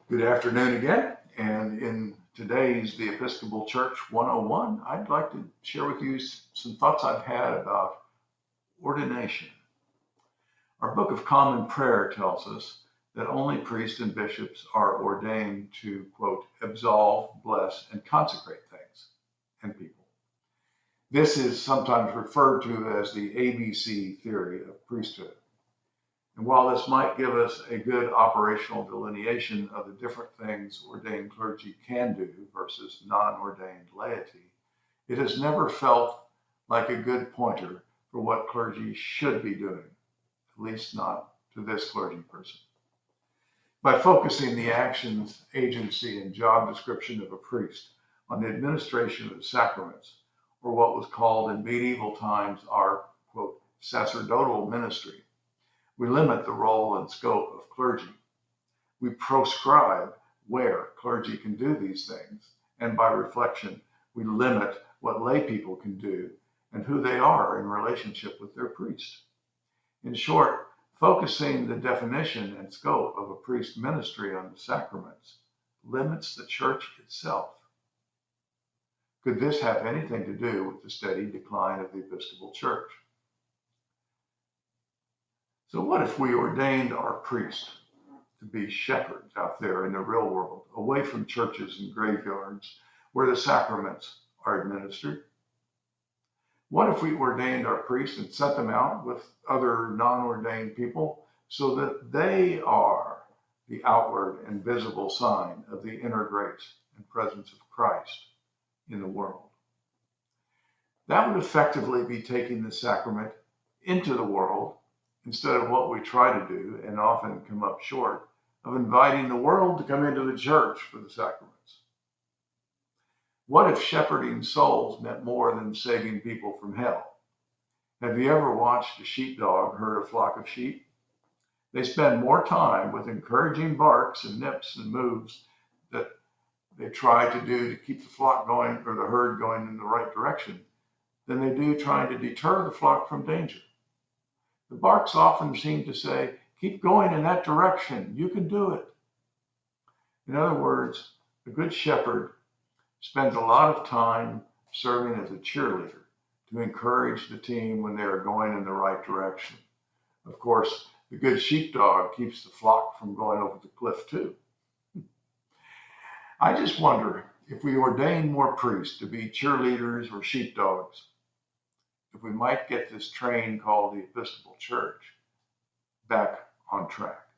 Good afternoon again. And in today's The Episcopal Church 101, I'd like to share with you some thoughts I've had about ordination. Our Book of Common Prayer tells us that only priests and bishops are ordained to, quote, absolve, bless, and consecrate things and people. This is sometimes referred to as the ABC theory of priesthood. And while this might give us a good operational delineation of the different things ordained clergy can do versus non-ordained laity, it has never felt like a good pointer for what clergy should be doing, at least not to this clergy person. By focusing the actions, agency, and job description of a priest on the administration of the sacraments, or what was called in medieval times our, quote, sacerdotal ministry, we limit the role and scope of clergy. We proscribe where clergy can do these things, and by reflection, we limit what lay people can do and who they are in relationship with their priest. In short, focusing the definition and scope of a priest's ministry on the sacraments limits the church itself. Could this have anything to do with the steady decline of the Episcopal Church? So what if we ordained our priests to be shepherds out there in the real world, away from churches and graveyards where the sacraments are administered? What if we ordained our priests and sent them out with other non-ordained people so that they are the outward and visible sign of the inner grace and presence of Christ in the world? That would effectively be taking the sacrament into the world instead of what we try to do and often come up short of inviting the world to come into the church for the sacraments. What if shepherding souls meant more than saving people from hell? Have you ever watched a sheepdog herd a flock of sheep? They spend more time with encouraging barks and nips and moves that they try to do to keep the flock going or the herd going in the right direction than they do trying to deter the flock from danger. The barks often seem to say, keep going in that direction, you can do it. In other words, a good shepherd spends a lot of time serving as a cheerleader to encourage the team when they are going in the right direction. Of course, the good sheepdog keeps the flock from going over the cliff too. I just wonder if we ordain more priests to be cheerleaders or sheepdogs, if we might get this train called the Episcopal Church back on track.